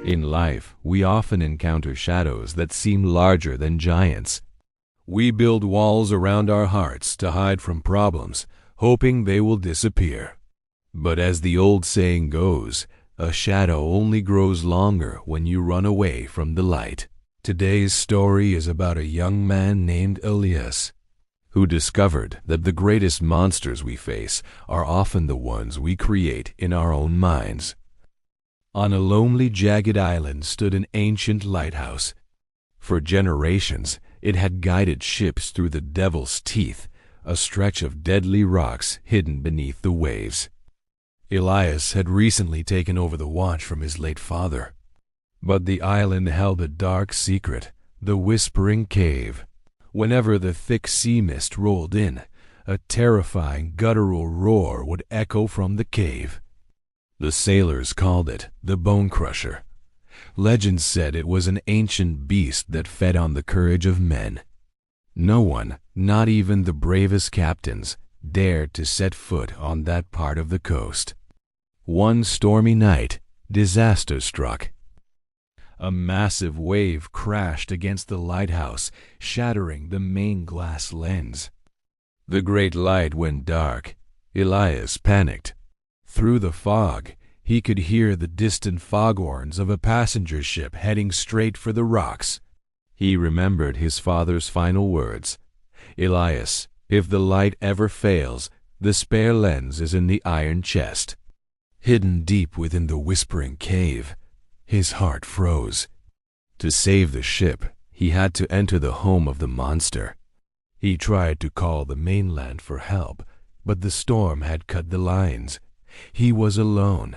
In life, we often encounter shadows that seem larger than giants. We build walls around our hearts to hide from problems, hoping they will disappear. But as the old saying goes, a shadow only grows longer when you run away from the light. Today's story is about a young man named Elias, who discovered that the greatest monsters we face are often the ones we create in our own minds. On a lonely, jagged island stood an ancient lighthouse. For generations, it had guided ships through the Devil's Teeth, a stretch of deadly rocks hidden beneath the waves. Elias had recently taken over the watch from his late father. But the island held a dark secret, the Whispering Cave. Whenever the thick sea mist rolled in, a terrifying guttural roar would echo from the cave. The sailors called it the Bone Crusher. Legend said it was an ancient beast that fed on the courage of men. No one, not even the bravest captains, dared to set foot on that part of the coast. One stormy night, disaster struck. A massive wave crashed against the lighthouse, shattering the main glass lens. The great light went dark. Elias panicked. Through the fog, he could hear the distant foghorns of a passenger ship heading straight for the rocks. He remembered his father's final words. "Elias, if the light ever fails, the spare lens is in the iron chest." Hidden deep within the Whispering Cave, his heart froze. To save the ship, he had to enter the home of the monster. He tried to call the mainland for help, but the storm had cut the lines. He was alone.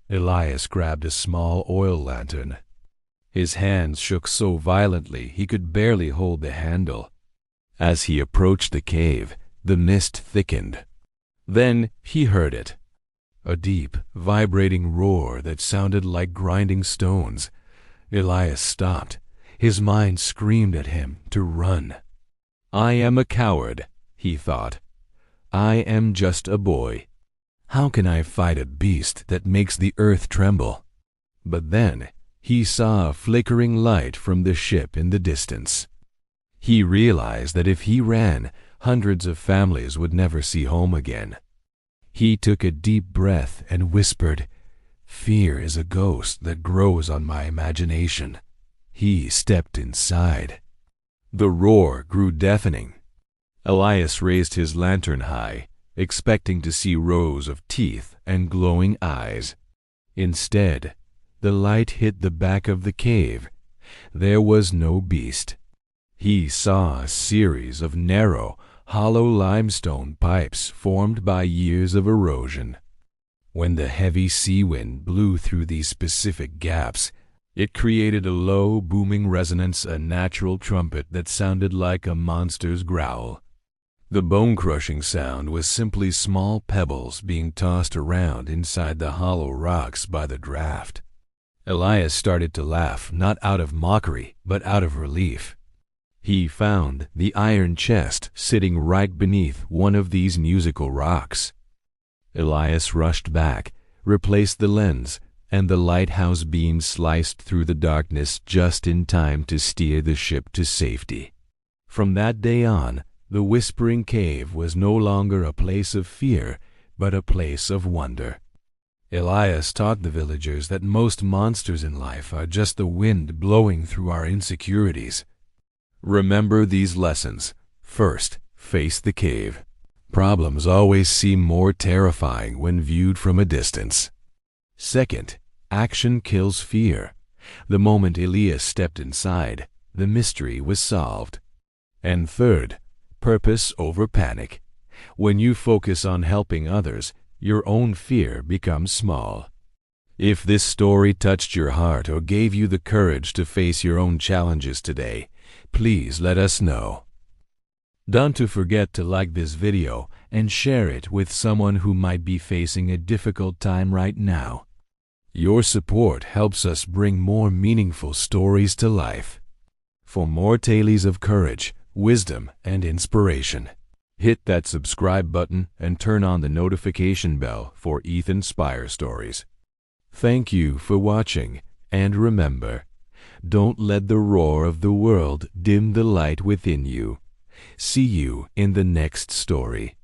Elias grabbed a small oil lantern. His hands shook so violently he could barely hold the handle. As he approached the cave, the mist thickened. Then he heard it. A deep, vibrating roar that sounded like grinding stones. Elias stopped. His mind screamed at him to run. "I am a coward," he thought. "I am just a boy. How can I fight a beast that makes the earth tremble?" But then he saw a flickering light from the ship in the distance. He realized that if he ran, hundreds of families would never see home again. He took a deep breath and whispered, "Fear is a ghost that grows on my imagination." He stepped inside. The roar grew deafening. Elias raised his lantern high, expecting to see rows of teeth and glowing eyes. Instead, the light hit the back of the cave. There was no beast. He saw a series of narrow, hollow limestone pipes formed by years of erosion. When the heavy sea wind blew through these specific gaps, it created a low, booming resonance, a natural trumpet that sounded like a monster's growl. The bone-crushing sound was simply small pebbles being tossed around inside the hollow rocks by the draft. Elias started to laugh, not out of mockery, but out of relief. He found the iron chest sitting right beneath one of these musical rocks. Elias rushed back, replaced the lens, and the lighthouse beam sliced through the darkness just in time to steer the ship to safety. From that day on, the Whispering Cave was no longer a place of fear, but a place of wonder. Elias taught the villagers that most monsters in life are just the wind blowing through our insecurities. Remember these lessons. First, face the cave. Problems always seem more terrifying when viewed from a distance. Second, action kills fear. The moment Elias stepped inside, the mystery was solved. And third, purpose over panic. When you focus on helping others, your own fear becomes small. If this story touched your heart or gave you the courage to face your own challenges today, please let us know. Don't forget to like this video and share it with someone who might be facing a difficult time right now. Your support helps us bring more meaningful stories to life. For more tales of courage, wisdom, and inspiration, hit that subscribe button and turn on the notification bell for ETH Inspire stories. Thank you for watching, And remember, don't let the roar of the world dim the light within you. See you in the next story.